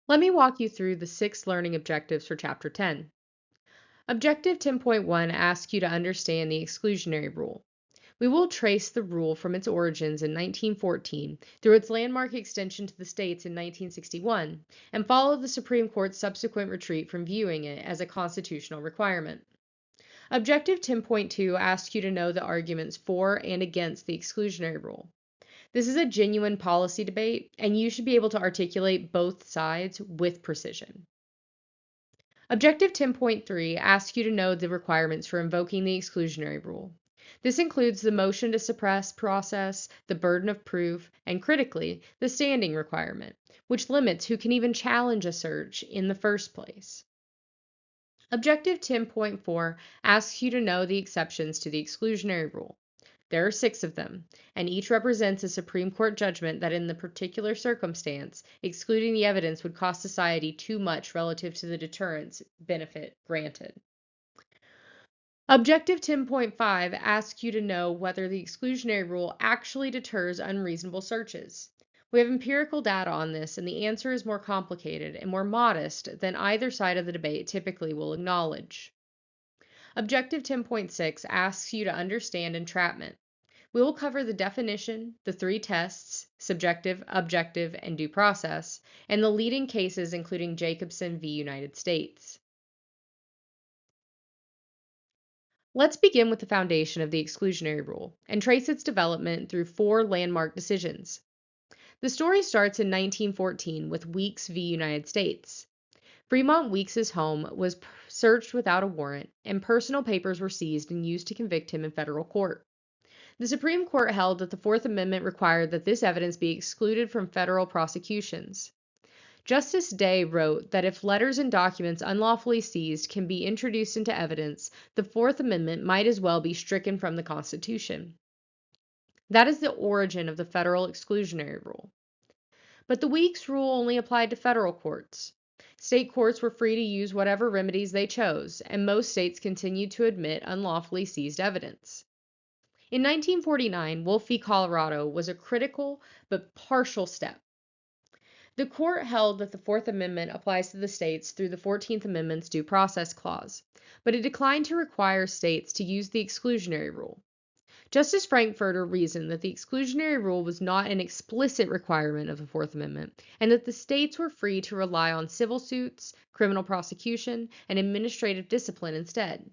Let me walk you through the 6 learning objectives for Chapter 10. Objective 10.1 asks you to understand the exclusionary rule. We will trace the rule from its origins in 1914 through its landmark extension to the states in 1961 and follow the Supreme Court's subsequent retreat from viewing it as a constitutional requirement. Objective 10.2 asks you to know the arguments for and against the exclusionary rule. This is a genuine policy debate, and you should be able to articulate both sides with precision. Objective 10.3 asks you to know the requirements for invoking the exclusionary rule. This includes the motion to suppress process, the burden of proof, and critically, the standing requirement, which limits who can even challenge a search in the first place. Objective 10.4 asks you to know the exceptions to the exclusionary rule. There are 6 of them, and each represents a Supreme Court judgment that in the particular circumstance, excluding the evidence would cost society too much relative to the deterrence benefit granted. Objective 10.5 asks you to know whether the exclusionary rule actually deters unreasonable searches. We have empirical data on this, and the answer is more complicated and more modest than either side of the debate typically will acknowledge. Objective 10.6 asks you to understand entrapment. We will cover the definition, the 3 tests, subjective, objective, and due process, and the leading cases including Jacobson v. United States. Let's begin with the foundation of the exclusionary rule and trace its development through 4 landmark decisions. The story starts in 1914 with Weeks v. United States. Fremont Weeks's home was searched without a warrant, and personal papers were seized and used to convict him in federal court. The Supreme Court held that the Fourth Amendment required that this evidence be excluded from federal prosecutions. Justice Day wrote that if letters and documents unlawfully seized can be introduced into evidence, the Fourth Amendment might as well be stricken from the Constitution. That is the origin of the federal exclusionary rule. But the Weeks rule only applied to federal courts. State courts were free to use whatever remedies they chose, and most states continued to admit unlawfully seized evidence. In 1949, Wolf v. Colorado was a critical but partial step. The court held that the Fourth Amendment applies to the states through the 14th Amendment's Due Process Clause, but it declined to require states to use the exclusionary rule. Justice Frankfurter reasoned that the exclusionary rule was not an explicit requirement of the Fourth Amendment, and that the states were free to rely on civil suits, criminal prosecution, and administrative discipline instead.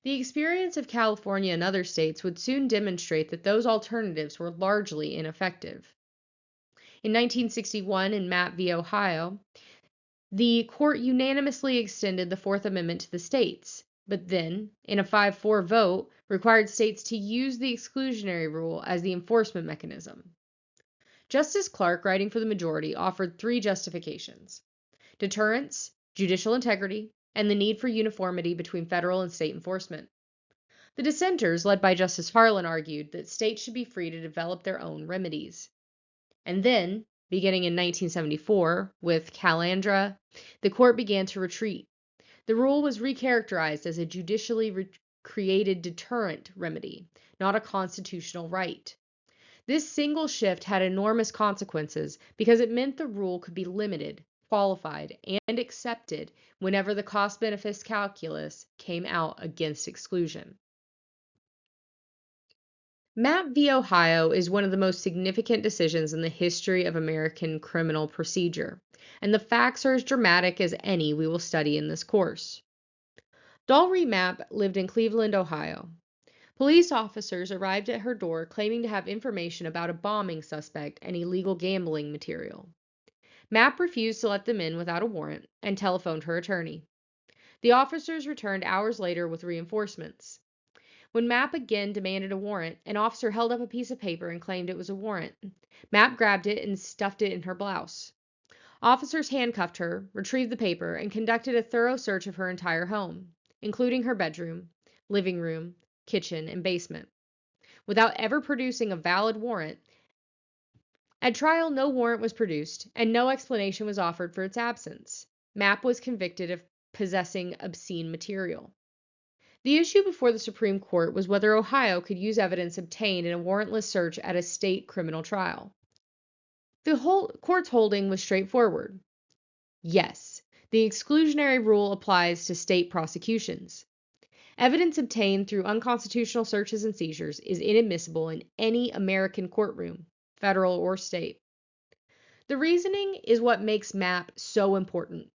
The experience of California and other states would soon demonstrate that those alternatives were largely ineffective. In 1961, in Mapp v. Ohio, the court unanimously extended the Fourth Amendment to the states, but then, in a 5-4 vote, required states to use the exclusionary rule as the enforcement mechanism. Justice Clark, writing for the majority, offered 3 justifications: deterrence, judicial integrity, and the need for uniformity between federal and state enforcement. The dissenters, led by Justice Harlan, argued that states should be free to develop their own remedies. And then, beginning in 1974, with Calandra, the court began to retreat. The rule was recharacterized as a judicially created deterrent remedy, not a constitutional right. This single shift had enormous consequences because it meant the rule could be limited, qualified, and accepted whenever the cost-benefit calculus came out against exclusion. Mapp v. Ohio is one of the most significant decisions in the history of American criminal procedure, and the facts are as dramatic as any we will study in this course. Dalry Mapp lived in Cleveland, Ohio. Police officers arrived at her door claiming to have information about a bombing suspect and illegal gambling material. Mapp refused to let them in without a warrant and telephoned her attorney. The officers returned hours later with reinforcements. When Mapp again demanded a warrant, an officer held up a piece of paper and claimed it was a warrant. Mapp grabbed it and stuffed it in her blouse. Officers handcuffed her, retrieved the paper, and conducted a thorough search of her entire home, including her bedroom, living room, kitchen, and basement, without ever producing a valid warrant. At trial, no warrant was produced, and no explanation was offered for its absence. Mapp was convicted of possessing obscene material. The issue before the Supreme Court was whether Ohio could use evidence obtained in a warrantless search at a state criminal trial. The court's holding was straightforward. Yes, the exclusionary rule applies to state prosecutions. Evidence obtained through unconstitutional searches and seizures is inadmissible in any American courtroom, federal or state. The reasoning is what makes MAP so important.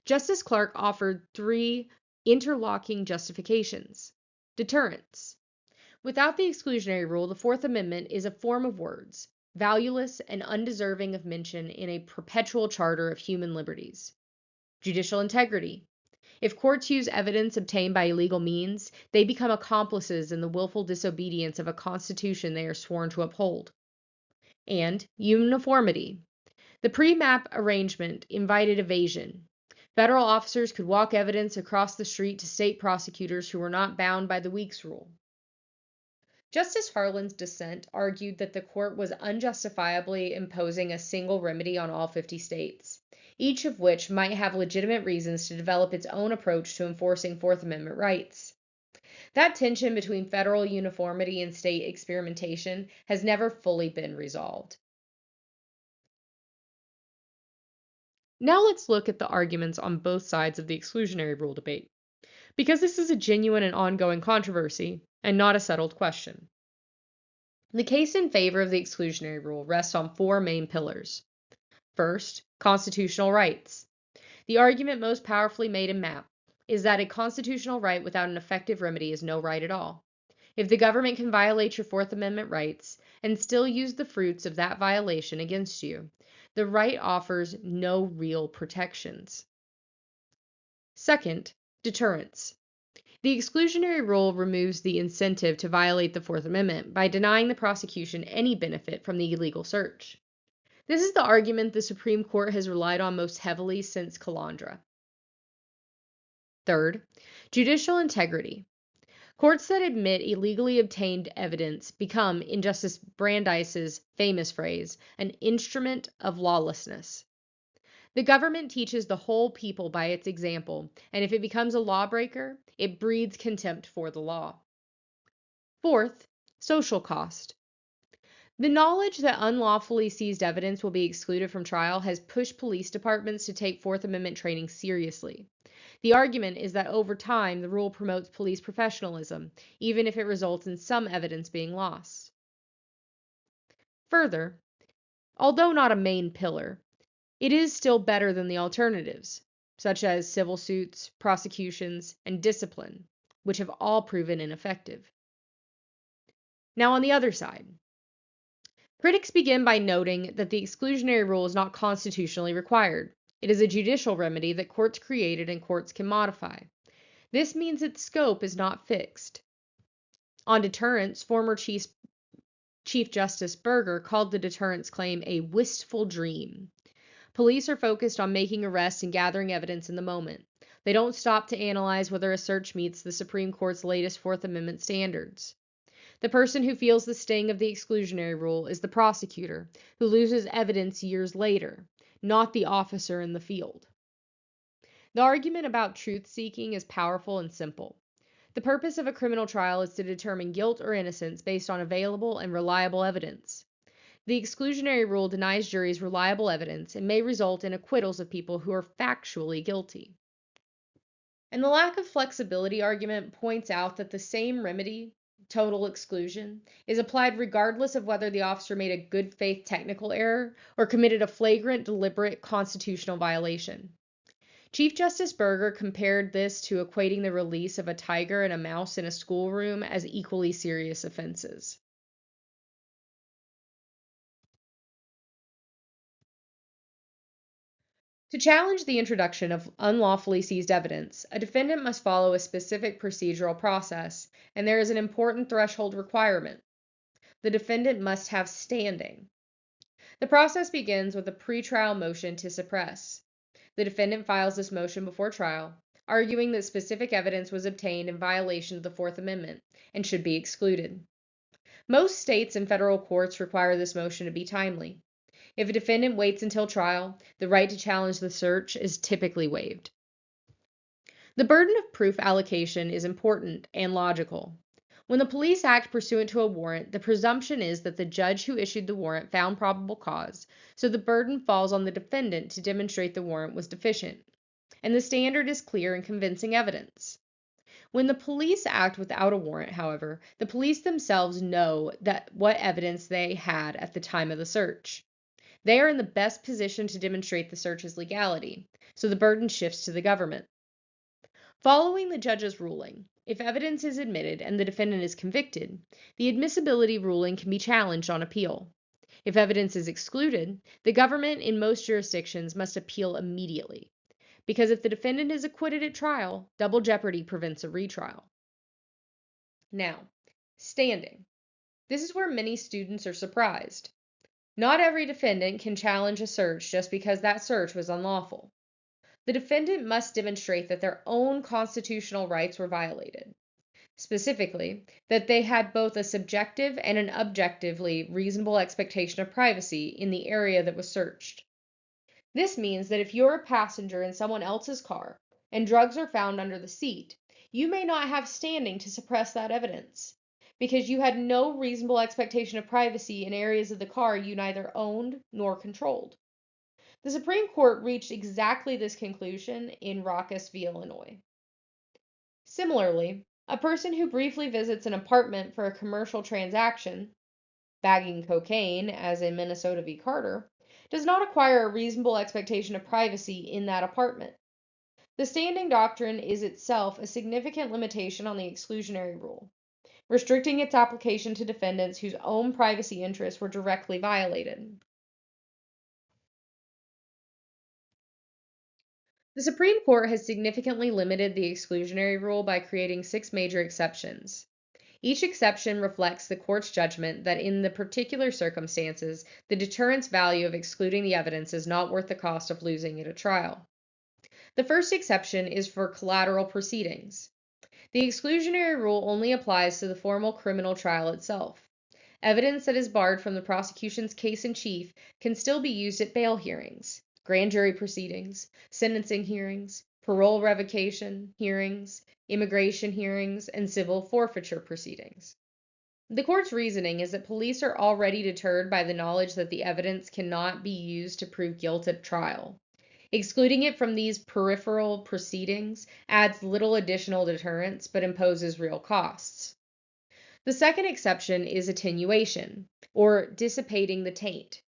Justice Clark offered three interlocking justifications. Deterrence. Without the exclusionary rule, the Fourth Amendment is a form of words, valueless and undeserving of mention in a perpetual charter of human liberties. Judicial integrity. If courts use evidence obtained by illegal means, they become accomplices in the willful disobedience of a constitution they are sworn to uphold. And uniformity. The pre-MAP arrangement invited evasion. Federal officers could walk evidence across the street to state prosecutors who were not bound by the Weeks rule. Justice Harlan's dissent argued that the court was unjustifiably imposing a single remedy on all 50 states, each of which might have legitimate reasons to develop its own approach to enforcing Fourth Amendment rights. That tension between federal uniformity and state experimentation has never fully been resolved. Now let's look at the arguments on both sides of the exclusionary rule debate, because this is a genuine and ongoing controversy and not a settled question. The case in favor of the exclusionary rule rests on four main pillars. First, constitutional rights. The argument most powerfully made in MAP is that a constitutional right without an effective remedy is no right at all. If the government can violate your Fourth Amendment rights and still use the fruits of that violation against you, the right offers no real protections. Second, deterrence. The exclusionary rule removes the incentive to violate the Fourth Amendment by denying the prosecution any benefit from the illegal search. This is the argument the Supreme Court has relied on most heavily since Calandra. Third, judicial integrity. Courts that admit illegally obtained evidence become, in Justice Brandeis's famous phrase, an instrument of lawlessness. The government teaches the whole people by its example, and if it becomes a lawbreaker, it breeds contempt for the law. Fourth, social cost. The knowledge that unlawfully seized evidence will be excluded from trial has pushed police departments to take Fourth Amendment training seriously. The argument is that over time, the rule promotes police professionalism, even if it results in some evidence being lost. Further, although not a main pillar, it is still better than the alternatives, such as civil suits, prosecutions, and discipline, which have all proven ineffective. Now, on the other side, critics begin by noting that the exclusionary rule is not constitutionally required. It is a judicial remedy that courts created and courts can modify. This means its scope is not fixed. On deterrence, former Chief Justice Burger called the deterrence claim a wistful dream. Police are focused on making arrests and gathering evidence in the moment. They don't stop to analyze whether a search meets the Supreme Court's latest Fourth Amendment standards. The person who feels the sting of the exclusionary rule is the prosecutor, who loses evidence years later, not the officer in the field. The argument about truth-seeking is powerful and simple. The purpose of a criminal trial is to determine guilt or innocence based on available and reliable evidence. The exclusionary rule denies juries reliable evidence and may result in acquittals of people who are factually guilty. And the lack of flexibility argument points out that the same remedy, total exclusion, is applied regardless of whether the officer made a good faith technical error or committed a flagrant, deliberate constitutional violation. Chief Justice Burger compared this to equating the release of a tiger and a mouse in a schoolroom as equally serious offenses. To challenge the introduction of unlawfully seized evidence, a defendant must follow a specific procedural process, and there is an important threshold requirement. The defendant must have standing. The process begins with a pretrial motion to suppress. The defendant files this motion before trial, arguing that specific evidence was obtained in violation of the Fourth Amendment and should be excluded. Most states and federal courts require this motion to be timely. If a defendant waits until trial, the right to challenge the search is typically waived. The burden of proof allocation is important and logical. When the police act pursuant to a warrant, the presumption is that the judge who issued the warrant found probable cause, so the burden falls on the defendant to demonstrate the warrant was deficient. And the standard is clear and convincing evidence. When the police act without a warrant, however, the police themselves know what evidence they had at the time of the search. They are in the best position to demonstrate the search's legality, so the burden shifts to the government. Following the judge's ruling, if evidence is admitted and the defendant is convicted, the admissibility ruling can be challenged on appeal. If evidence is excluded, the government in most jurisdictions must appeal immediately, because if the defendant is acquitted at trial, double jeopardy prevents a retrial. Now, standing. This is where many students are surprised. Not every defendant can challenge a search just because that search was unlawful. The defendant must demonstrate that their own constitutional rights were violated. Specifically, that they had both a subjective and an objectively reasonable expectation of privacy in the area that was searched. This means that if you're a passenger in someone else's car and drugs are found under the seat, you may not have standing to suppress that evidence because you had no reasonable expectation of privacy in areas of the car you neither owned nor controlled. The Supreme Court reached exactly this conclusion in Rackus v. Illinois. Similarly, a person who briefly visits an apartment for a commercial transaction, bagging cocaine, as in Minnesota v. Carter, does not acquire a reasonable expectation of privacy in that apartment. The standing doctrine is itself a significant limitation on the exclusionary rule, restricting its application to defendants whose own privacy interests were directly violated. The Supreme Court has significantly limited the exclusionary rule by creating 6 major exceptions. Each exception reflects the court's judgment that in the particular circumstances, the deterrence value of excluding the evidence is not worth the cost of losing at a trial. The first exception is for collateral proceedings. The exclusionary rule only applies to the formal criminal trial itself. Evidence that is barred from the prosecution's case in chief can still be used at bail hearings, grand jury proceedings, sentencing hearings, parole revocation hearings, immigration hearings, and civil forfeiture proceedings. The court's reasoning is that police are already deterred by the knowledge that the evidence cannot be used to prove guilt at trial. Excluding it from these peripheral proceedings adds little additional deterrence but imposes real costs. The second exception is attenuation, or dissipating the taint.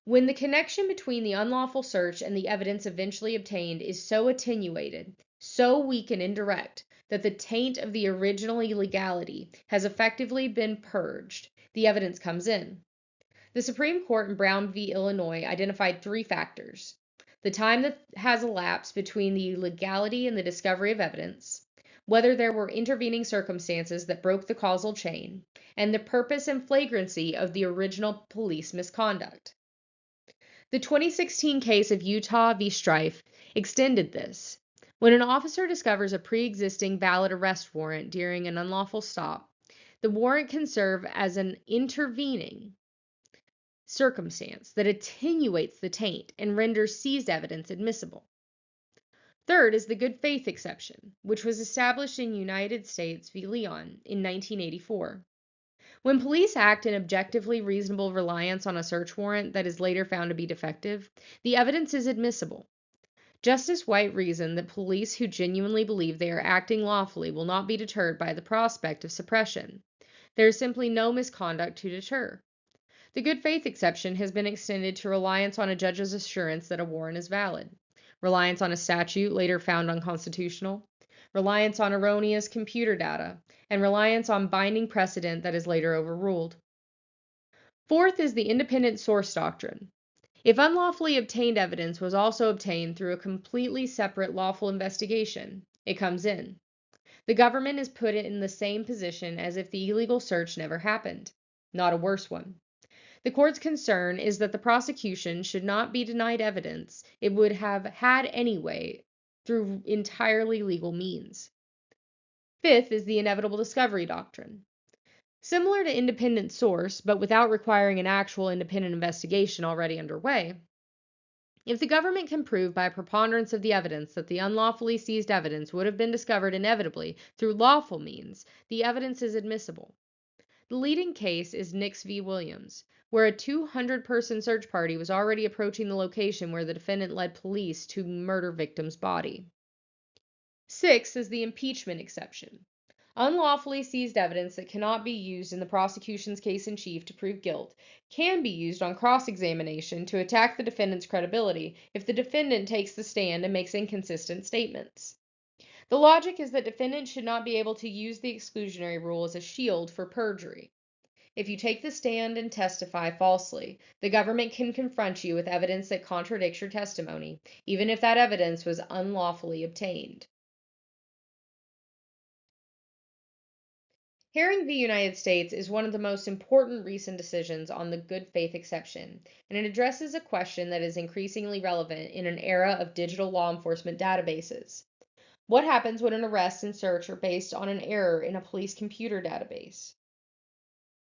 When the connection between the unlawful search and the evidence eventually obtained is so attenuated, so weak and indirect, that the taint of the original illegality has effectively been purged, the evidence comes in. The Supreme Court in Brown v. Illinois identified 3 factors: the time that has elapsed between the illegality and the discovery of evidence, whether there were intervening circumstances that broke the causal chain, and the purpose and flagrancy of the original police misconduct. The 2016 case of Utah v. Strife extended this. When an officer discovers a pre-existing valid arrest warrant during an unlawful stop, the warrant can serve as an intervening circumstance that attenuates the taint and renders seized evidence admissible. Third is the good faith exception, which was established in United States v. Leon in 1984. When police act in objectively reasonable reliance on a search warrant that is later found to be defective, the evidence is admissible. Justice White reasoned that police who genuinely believe they are acting lawfully will not be deterred by the prospect of suppression. There is simply no misconduct to deter. The good faith exception has been extended to reliance on a judge's assurance that a warrant is valid, reliance on a statute later found unconstitutional, reliance on erroneous computer data, and reliance on binding precedent that is later overruled. Fourth is the independent source doctrine. If unlawfully obtained evidence was also obtained through a completely separate lawful investigation, it comes in. The government is put in the same position as if the illegal search never happened, not a worse one. The court's concern is that the prosecution should not be denied evidence it would have had anyway through entirely legal means. Fifth is the inevitable discovery doctrine. Similar to independent source, but without requiring an actual independent investigation already underway, If the government can prove by a preponderance of the evidence that the unlawfully seized evidence would have been discovered inevitably through lawful means, the evidence is admissible. The leading case is Nix v. Williams, where a 200-person search party was already approaching the location where the defendant led police to murder victim's body. 6 is the impeachment exception. Unlawfully seized evidence that cannot be used in the prosecution's case in chief to prove guilt can be used on cross-examination to attack the defendant's credibility if the defendant takes the stand and makes inconsistent statements. The logic is that defendants should not be able to use the exclusionary rule as a shield for perjury. If you take the stand and testify falsely, the government can confront you with evidence that contradicts your testimony, even if that evidence was unlawfully obtained. Herring v. United States is one of the most important recent decisions on the good faith exception, and it addresses a question that is increasingly relevant in an era of digital law enforcement databases. What happens when an arrest and search are based on an error in a police computer database?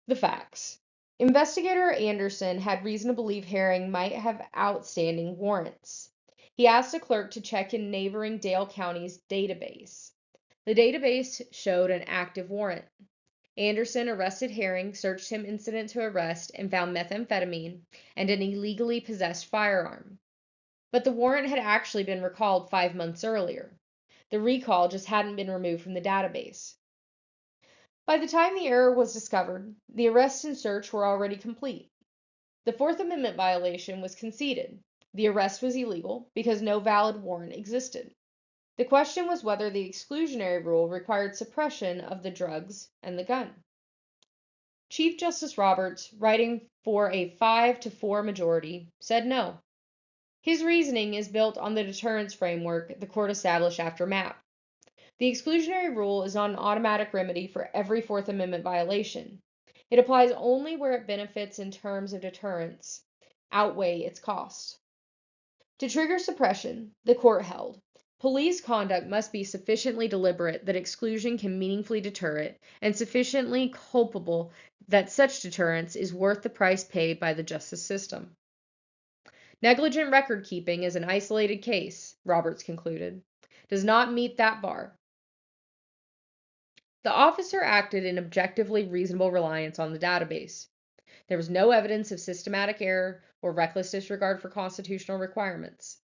The facts. Investigator Anderson had reason to believe Herring might have outstanding warrants. He asked a clerk to check in neighboring Dale County's database. The database showed an active warrant. Anderson arrested Herring, searched him incident to arrest, and found methamphetamine and an illegally possessed firearm. But the warrant had actually been recalled 5 months earlier. The recall just hadn't been removed from the database. By the time the error was discovered, the arrest and search were already complete. The Fourth Amendment violation was conceded. The arrest was illegal because no valid warrant existed. The question was whether the exclusionary rule required suppression of the drugs and the gun. Chief Justice Roberts, writing for a 5-4 majority, said no. His reasoning is built on the deterrence framework the court established after Mapp. The exclusionary rule is not an automatic remedy for every Fourth Amendment violation. It applies only where its benefits in terms of deterrence outweigh its cost. To trigger suppression, the court held, police conduct must be sufficiently deliberate that exclusion can meaningfully deter it, and sufficiently culpable that such deterrence is worth the price paid by the justice system. Negligent record keeping is an isolated case, Roberts concluded, does not meet that bar. The officer acted in objectively reasonable reliance on the database. There was no evidence of systematic error or reckless disregard for constitutional requirements.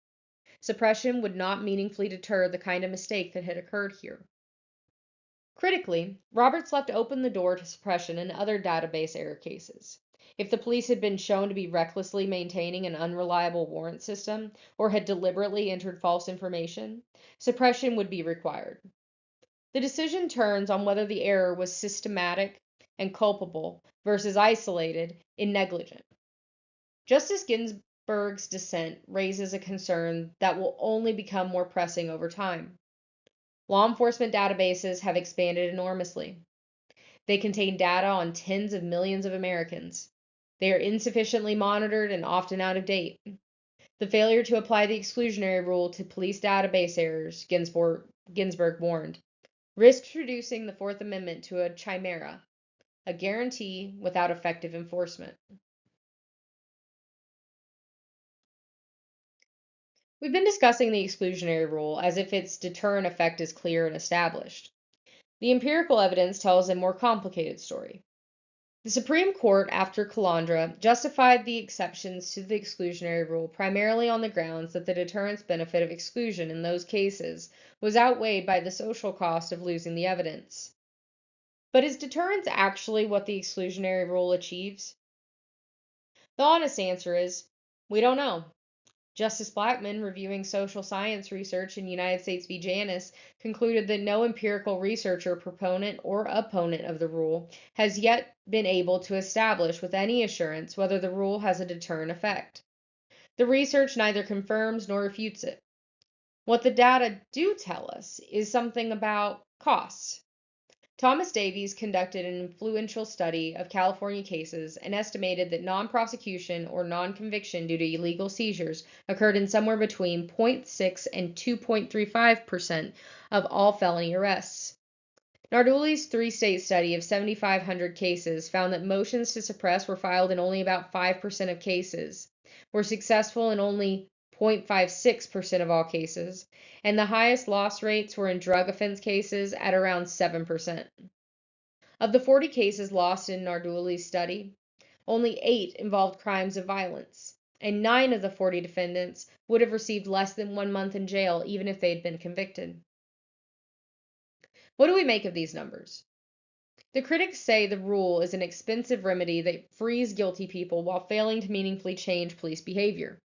Suppression would not meaningfully deter the kind of mistake that had occurred here. Critically, Roberts left open the door to suppression in other database error cases. If the police had been shown to be recklessly maintaining an unreliable warrant system or had deliberately entered false information, suppression would be required. The decision turns on whether the error was systematic and culpable versus isolated and negligent. Justice Ginsburg's dissent raises a concern that will only become more pressing over time. Law enforcement databases have expanded enormously. They contain data on tens of millions of Americans. They are insufficiently monitored and often out of date. The failure to apply the exclusionary rule to police database errors, Ginsburg warned, risks reducing the Fourth Amendment to a chimera, a guarantee without effective enforcement. We've been discussing the exclusionary rule as if its deterrent effect is clear and established. The empirical evidence tells a more complicated story. The Supreme Court, after Calandra, justified the exceptions to the exclusionary rule primarily on the grounds that the deterrence benefit of exclusion in those cases was outweighed by the social cost of losing the evidence. But is deterrence actually what the exclusionary rule achieves? The honest answer is, we don't know. Justice Blackmun, reviewing social science research in United States v. Janus, concluded that no empirical researcher, proponent, or opponent of the rule has yet been able to establish with any assurance whether the rule has a deterrent effect. The research neither confirms nor refutes it. What the data do tell us is something about costs. Thomas Davies conducted an influential study of California cases and estimated that non-prosecution or non-conviction due to illegal seizures occurred in somewhere between 0.6 and 2.35% of all felony arrests. Narduli's three-state study of 7,500 cases found that motions to suppress were filed in only about 5% of cases, were successful in only 0.56% of all cases, and the highest loss rates were in drug offense cases at around 7%. Of the 40 cases lost in Nardulli's study, only 8 involved crimes of violence, and 9 of the 40 defendants would have received less than 1 month in jail even if they had been convicted. What do we make of these numbers? The critics say the rule is an expensive remedy that frees guilty people while failing to meaningfully change police behavior.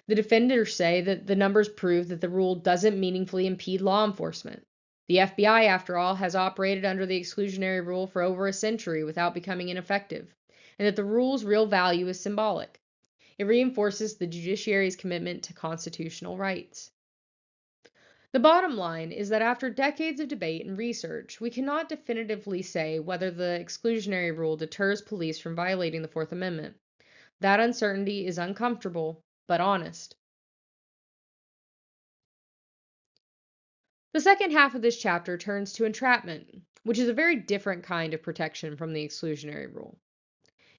The defenders say that the numbers prove that the rule doesn't meaningfully impede law enforcement. The FBI, after all, has operated under the exclusionary rule for over a century without becoming ineffective, and that the rule's real value is symbolic. It reinforces the judiciary's commitment to constitutional rights. The bottom line is that after decades of debate and research, we cannot definitively say whether the exclusionary rule deters police from violating the Fourth Amendment. That uncertainty is uncomfortable, but honest. The second half of this chapter turns to entrapment, which is a very different kind of protection from the exclusionary rule.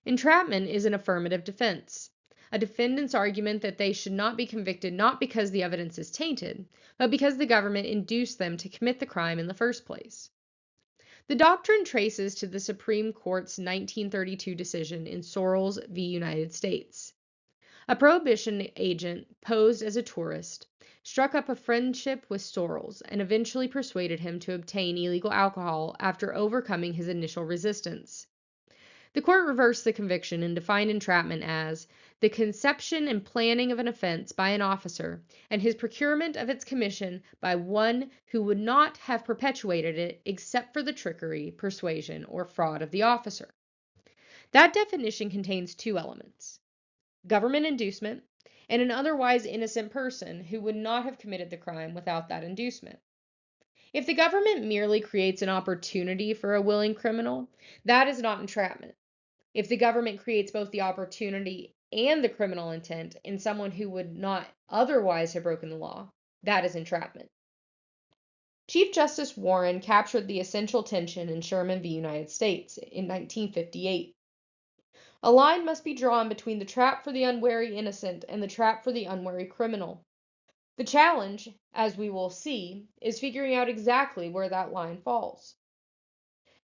Entrapment is an affirmative defense, a defendant's argument that they should not be convicted not because the evidence is tainted, but because the government induced them to commit the crime in the first place. The doctrine traces to the Supreme Court's 1932 decision in Sorrells v. United States. A prohibition agent posed as a tourist struck up a friendship with Sorrells and eventually persuaded him to obtain illegal alcohol after overcoming his initial resistance. The court reversed the conviction and defined entrapment as the conception and planning of an offense by an officer and his procurement of its commission by one who would not have perpetuated it except for the trickery, persuasion, or fraud of the officer. That definition contains 2 elements: government inducement and an otherwise innocent person who would not have committed the crime without that inducement. If the government merely creates an opportunity for a willing criminal, that is not entrapment. If the government creates both the opportunity and the criminal intent in someone who would not otherwise have broken the law, that is entrapment. Chief Justice Warren captured the essential tension in Sherman v. United States in 1958. A line must be drawn between the trap for the unwary innocent and the trap for the unwary criminal. The challenge, as we will see, is figuring out exactly where that line falls.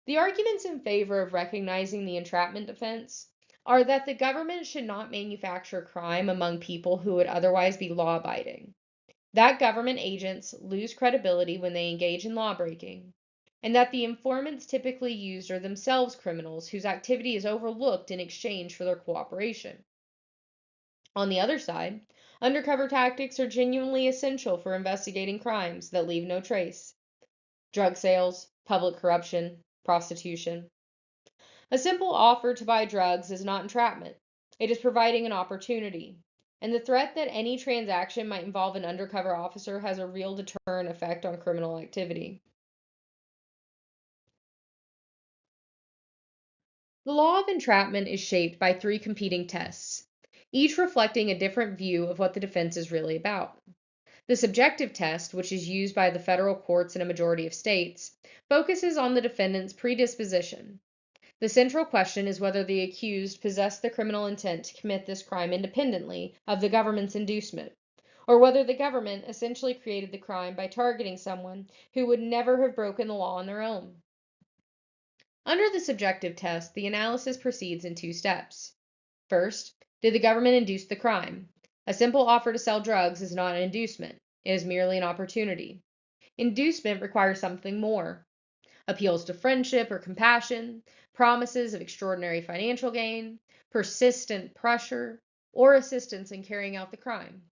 The arguments in favor of recognizing the entrapment defense are that the government should not manufacture crime among people who would otherwise be law-abiding, that government agents lose credibility when they engage in lawbreaking, and that the informants typically used are themselves criminals whose activity is overlooked in exchange for their cooperation. On the other side, undercover tactics are genuinely essential for investigating crimes that leave no trace: drug sales, public corruption, prostitution. A simple offer to buy drugs is not entrapment. It is providing an opportunity. And the threat that any transaction might involve an undercover officer has a real deterrent effect on criminal activity. The law of entrapment is shaped by 3 competing tests, each reflecting a different view of what the defense is really about. The subjective test, which is used by the federal courts in a majority of states, focuses on the defendant's predisposition. The central question is whether the accused possessed the criminal intent to commit this crime independently of the government's inducement, or whether the government essentially created the crime by targeting someone who would never have broken the law on their own. Under the subjective test, the analysis proceeds in 2 steps. First, did the government induce the crime? A simple offer to sell drugs is not an inducement. It is merely an opportunity. Inducement requires something more: appeals to friendship or compassion, promises of extraordinary financial gain, persistent pressure, or assistance in carrying out the crime.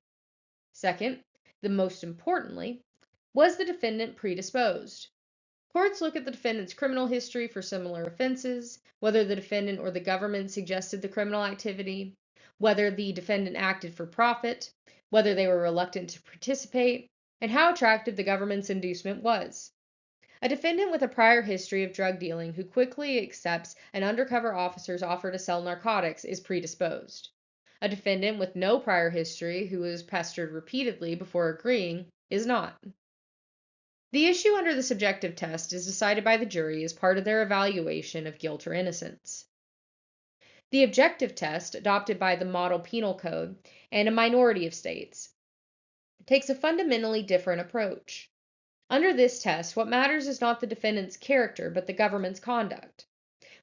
Second, the most importantly, was the defendant predisposed? Courts look at the defendant's criminal history for similar offenses, whether the defendant or the government suggested the criminal activity, whether the defendant acted for profit, whether they were reluctant to participate, and how attractive the government's inducement was. A defendant with a prior history of drug dealing who quickly accepts an undercover officer's offer to sell narcotics is predisposed. A defendant with no prior history who is pestered repeatedly before agreeing is not. The issue under the subjective test is decided by the jury as part of their evaluation of guilt or innocence. the objective test, adopted by the Model Penal Code and a minority of states, takes a fundamentally different approach. Under this test, what matters is not the defendant's character, but the government's conduct.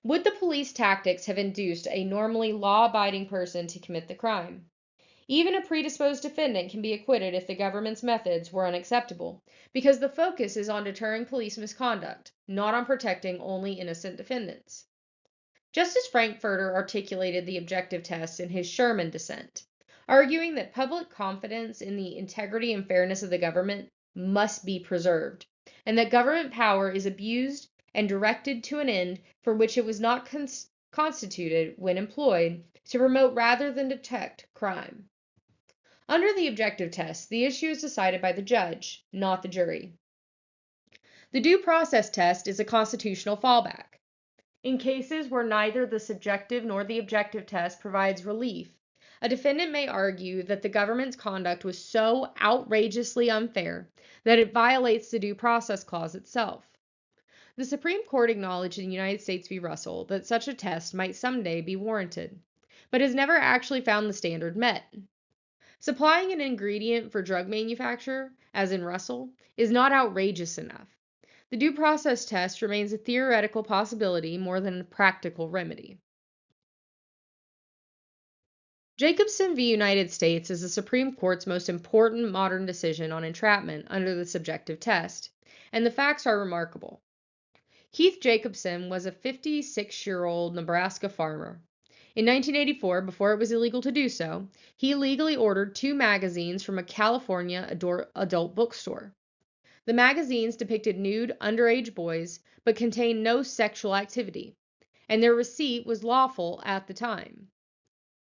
Would the police tactics have induced a normally law-abiding person to commit the crime? Even a predisposed defendant can be acquitted if the government's methods were unacceptable, because the focus is on deterring police misconduct, not on protecting only innocent defendants. Justice Frankfurter articulated the objective test in his Sherman dissent, arguing that public confidence in the integrity and fairness of the government must be preserved, and that government power is abused and directed to an end for which it was not constituted when employed to promote rather than detect crime. Under the objective test, the issue is decided by the judge, not the jury. The due process test is a constitutional fallback. In cases where neither the subjective nor the objective test provides relief, a defendant may argue that the government's conduct was so outrageously unfair that it violates the due process clause itself. The Supreme Court acknowledged in United States v. Russell that such a test might someday be warranted, but has never actually found the standard met. Supplying an ingredient for drug manufacture, as in Russell, is not outrageous enough. The due process test remains a theoretical possibility more than a practical remedy. Jacobson v. United States is the Supreme Court's most important modern decision on entrapment under the subjective test, and the facts are remarkable. Keith Jacobson was a 56-year-old Nebraska farmer. In 1984, before it was illegal to do so, he illegally ordered 2 magazines from a California adult bookstore. The magazines depicted nude underage boys, but contained no sexual activity, and their receipt was lawful at the time.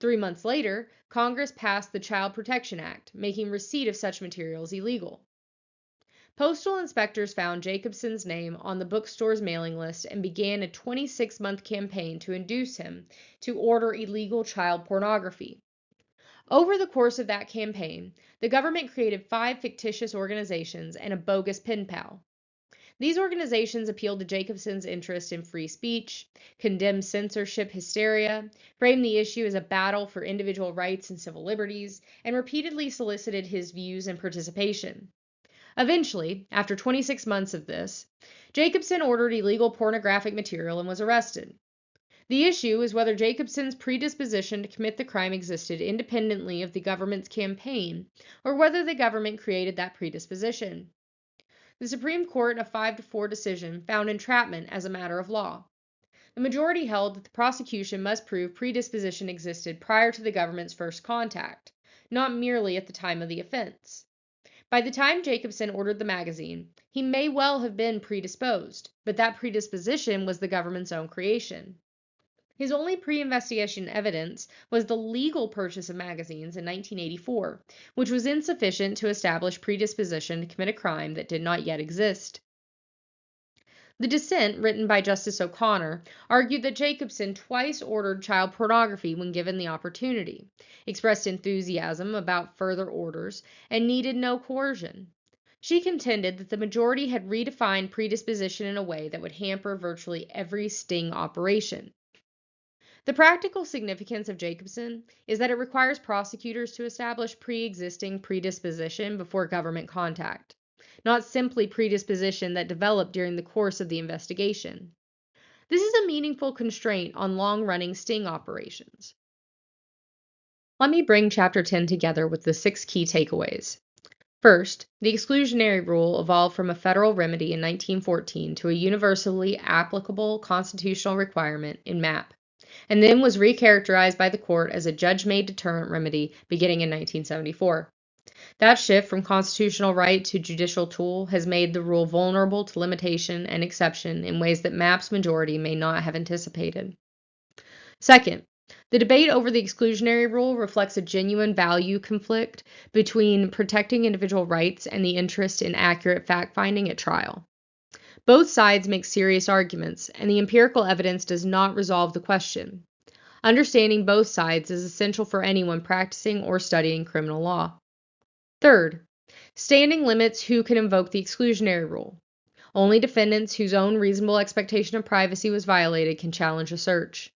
3 months later, Congress passed the Child Protection Act, making receipt of such materials illegal. Postal inspectors found Jacobson's name on the bookstore's mailing list and began a 26-month campaign to induce him to order illegal child pornography. Over the course of that campaign, the government created 5 fictitious organizations and a bogus pen pal. These organizations appealed to Jacobson's interest in free speech, condemned censorship hysteria, framed the issue as a battle for individual rights and civil liberties, and repeatedly solicited his views and participation. Eventually, after 26 months of this, Jacobson ordered illegal pornographic material and was arrested. The issue is whether Jacobson's predisposition to commit the crime existed independently of the government's campaign, or whether the government created that predisposition. The Supreme Court, in a 5-4 decision, found entrapment as a matter of law. The majority held that the prosecution must prove predisposition existed prior to the government's first contact, not merely at the time of the offense. By the time Jacobson ordered the magazine, he may well have been predisposed, but that predisposition was the government's own creation. His only pre-investigation evidence was the legal purchase of magazines in 1984, which was insufficient to establish predisposition to commit a crime that did not yet exist. The dissent, written by Justice O'Connor, argued that Jacobson twice ordered child pornography when given the opportunity, expressed enthusiasm about further orders, and needed no coercion. She contended that the majority had redefined predisposition in a way that would hamper virtually every sting operation. The practical significance of Jacobson is that it requires prosecutors to establish pre-existing predisposition before government contact, not simply predisposition that developed during the course of the investigation. This is a meaningful constraint on long-running sting operations. Let me bring Chapter 10 together with the 6 key takeaways. First, the exclusionary rule evolved from a federal remedy in 1914 to a universally applicable constitutional requirement in MAP, and then was recharacterized by the court as a judge-made deterrent remedy beginning in 1974. That shift from constitutional right to judicial tool has made the rule vulnerable to limitation and exception in ways that MAP's majority may not have anticipated. Second, the debate over the exclusionary rule reflects a genuine value conflict between protecting individual rights and the interest in accurate fact-finding at trial. Both sides make serious arguments, and the empirical evidence does not resolve the question. Understanding both sides is essential for anyone practicing or studying criminal law. Third, standing limits who can invoke the exclusionary rule. Only defendants whose own reasonable expectation of privacy was violated can challenge a search.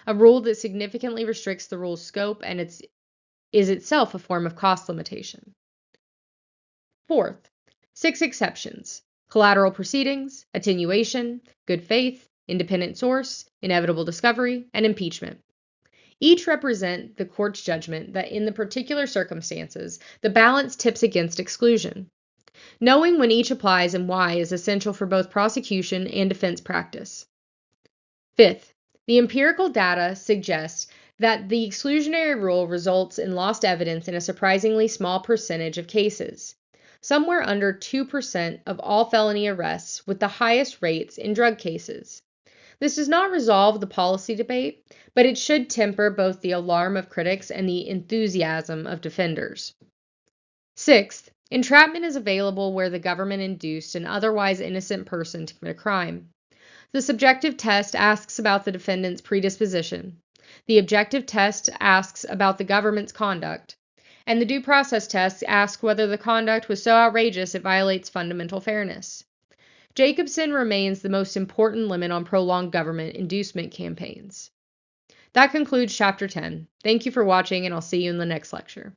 a rule that significantly restricts the rule's scope and is itself a form of cost limitation. Fourth, 6 exceptions: collateral proceedings, attenuation, good faith, independent source, inevitable discovery, and impeachment. Each represent the court's judgment that in the particular circumstances, the balance tips against exclusion. Knowing when each applies and why is essential for both prosecution and defense practice. Fifth, the empirical data suggests that the exclusionary rule results in lost evidence in a surprisingly small percentage of cases, somewhere under 2% of all felony arrests, with the highest rates in drug cases. This does not resolve the policy debate, but it should temper both the alarm of critics and the enthusiasm of defenders. Sixth, entrapment is available where the government induced an otherwise innocent person to commit a crime. The subjective test asks about the defendant's predisposition. The objective test asks about the government's conduct. And the due process test asks whether the conduct was so outrageous it violates fundamental fairness. Jacobson remains the most important limit on prolonged government inducement campaigns. That concludes Chapter 10. Thank you for watching, and I'll see you in the next lecture.